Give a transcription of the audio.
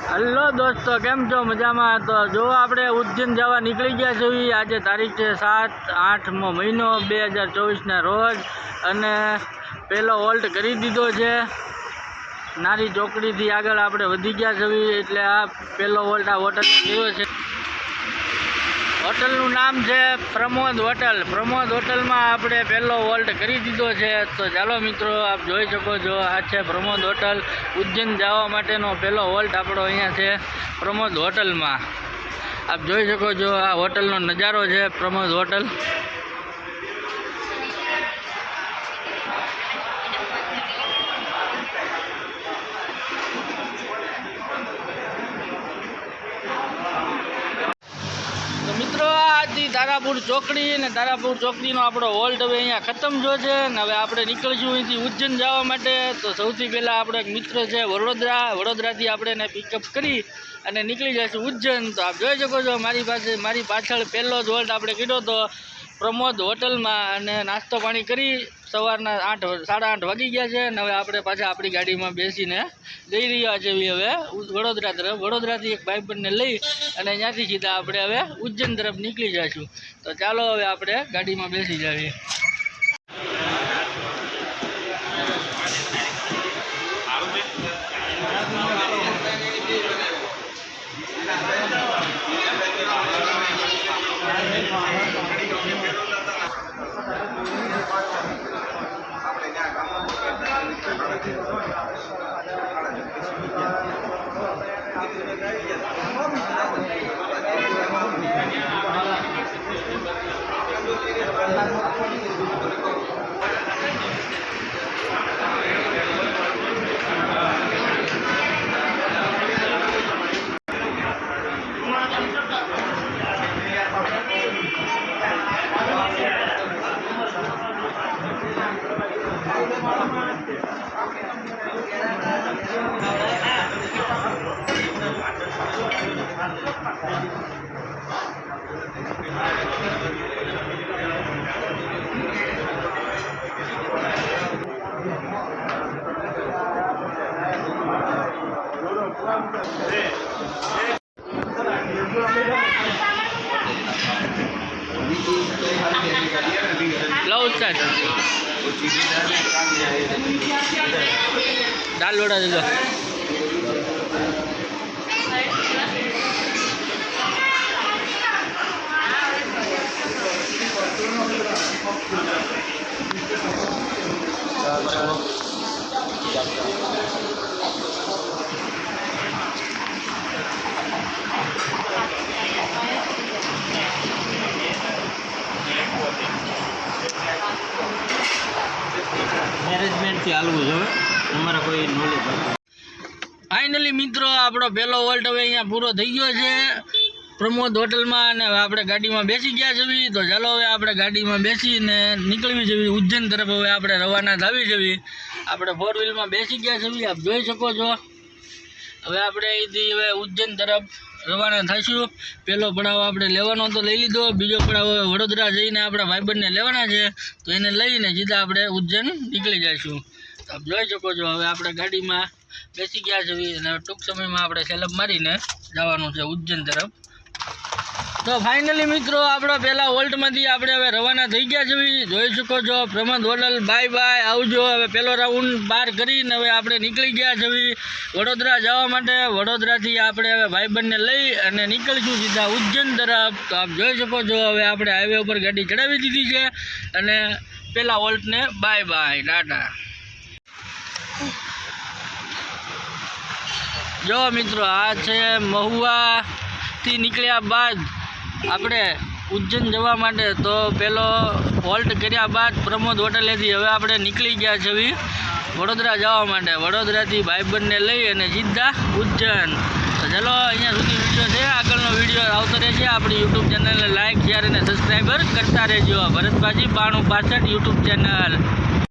Hello दोस्तों, केम छो? मजामां? तो जो आपणे उज्जैन जवा निकली गया छे। आज तारीख है 7-8मो महीनो 2024 ना रोज अने पहलो वोल्ट करी दीधो छे। नारी ચોકડી થી આગળ આપણે વધી ગયા છે એટલે આ પહેલો વોલ્ટ આ હોટલ ગયો છે। હોટલનું નામ છે પ્રમોદ હોટલ। પ્રમોદ હોટલમાં આપણે પહેલો વોલ્ટ કરી દીધો છે। તો ચાલો મિત્રો, આપ જોઈ શકો છો, આ છે પ્રમોદ હોટલ। ઉજ્જૈન જવા માટેનો પહેલો વોલ્ટ આપણો અહીંયા છે પ્રમોદ હોટલમાં। આપ જોઈ શકો છો, આ હોટલનો નજારો છે પ્રમોદ હોટલ। મિત્રો, આથી તારાપુર ચોકડી ને તારાપુર ચોકડીનો આપણો વોલ્ટ હવે અહીંયા ખતમ જો છે ને હવે આપણે નીકળીશું અહીંથી ઉજ્જૈન જવા માટે। તો સૌથી પહેલાં આપણો એક મિત્ર છે વડોદરાથી આપણે એને પિકઅપ કરી અને નીકળી જઈશું ઉજ્જૈન। તો આપ જોઈ શકો છો, મારી પાછળ પહેલો જ વોલ્ટ આપણે કીધો હતો પ્રમોદ હોટલમાં અને નાસ્તો પાણી કરી સવારના 8-8:30 વાગી ગયા છે અને હવે આપણે પાછા આપણી ગાડીમાં બેસીને જઈ રહ્યા છે હવે વડોદરા તરફ। વડોદરાથી એક ભાઈબંધને લઈ અને ત્યાંથી સીધા આપણે હવે ઉજ્જૈન તરફ નીકળી જઈશું। તો ચાલો હવે આપણે ગાડીમાં બેસી જઈએ। दाल वड़ा दे दो। મેનેજમેન્ટથી હાલવું જોઈએ, તમારા કોઈ નોલેજ? ફાઇનલી મિત્રો, આપણો પહેલો વોલ્ટ હવે અહીંયા પૂરો થઈ ગયો છે પ્રમોદ હોટલમાં અને હવે આપણે ગાડીમાં બેસી ગયા છીએ। તો ચાલો હવે આપણે ગાડીમાં બેસીને નીકળવી જવી ઉજ્જૈન તરફ। હવે આપણે રવાના થવી જવી। આપણે 4 વ્હીલમાં બેસી ગયા છીએ, આપ જોઈ શકો છો। હવે આપણે અહીંથી હવે ઉજ્જૈન તરફ રવાના થઈશું। પહેલો પડાવ આપણે લેવાનો તો લઈ લીધો, બીજો પડાવ હવે વડોદરા જઈને આપણા ભાઈબંધને લેવાના છે। તો એને લઈને સીધા આપણે ઉજ્જૈન નીકળી જઈશું। તો આપ જોઈ શકો છો, હવે આપણે ગાડીમાં બેસી ગયા છીએ અને ટૂંક સમયમાં આપણે સેલબ મારીને જવાનું છે ઉજ્જૈન તરફ। તો ફાઇનલી મિત્રો, આપણો પહેલા વોલ્ટમાંથી આપણે હવે રવાના થઈ ગયા છીએ। જોઈ શકો છો પ્રમોદ હોટલ। બાય બાય, આવજો। હવે પહેલો રાઉન્ડ પાર કરીને હવે આપણે નીકળી ગયા છીએ વડોદરા જવા માટે। વડોદરાથી આપણે હવે ભાઈબંધને લઈ અને નીકળીશું સીધા ઉજ્જૈન તરફ। તો આપ જોઈ શકો છો, હવે આપણે હાઈવે ઉપર ગાડી ચડાવી દીધી છે અને પહેલા વોલ્ટને બાય બાય, ટાટા। જો મિત્રો, આ છે મહુવાથી નીકળ્યા બાદ આપણે ઉજ્જૈન જવા માટે। તો પહેલો વોલ્ટ કર્યા બાદ પ્રમોદ હોટલેથી હવે આપણે નીકળી ગયા છીએ વડોદરા જવા માટે। વડોદરાથી ભાઈબંધને લઈ અને સીધા ઉજ્જૈન। તો ચલો, અહીંયા સુધી વિડીયો છે, આગળનો વિડીયો આવતો રહેશે। આપણી યુટ્યુબ ચેનલને લાઇક, શેર અને સબસ્ક્રાઈબર કરતા રહેજો। ભરતભાજી 9265 યુટ્યુબ ચેનલ।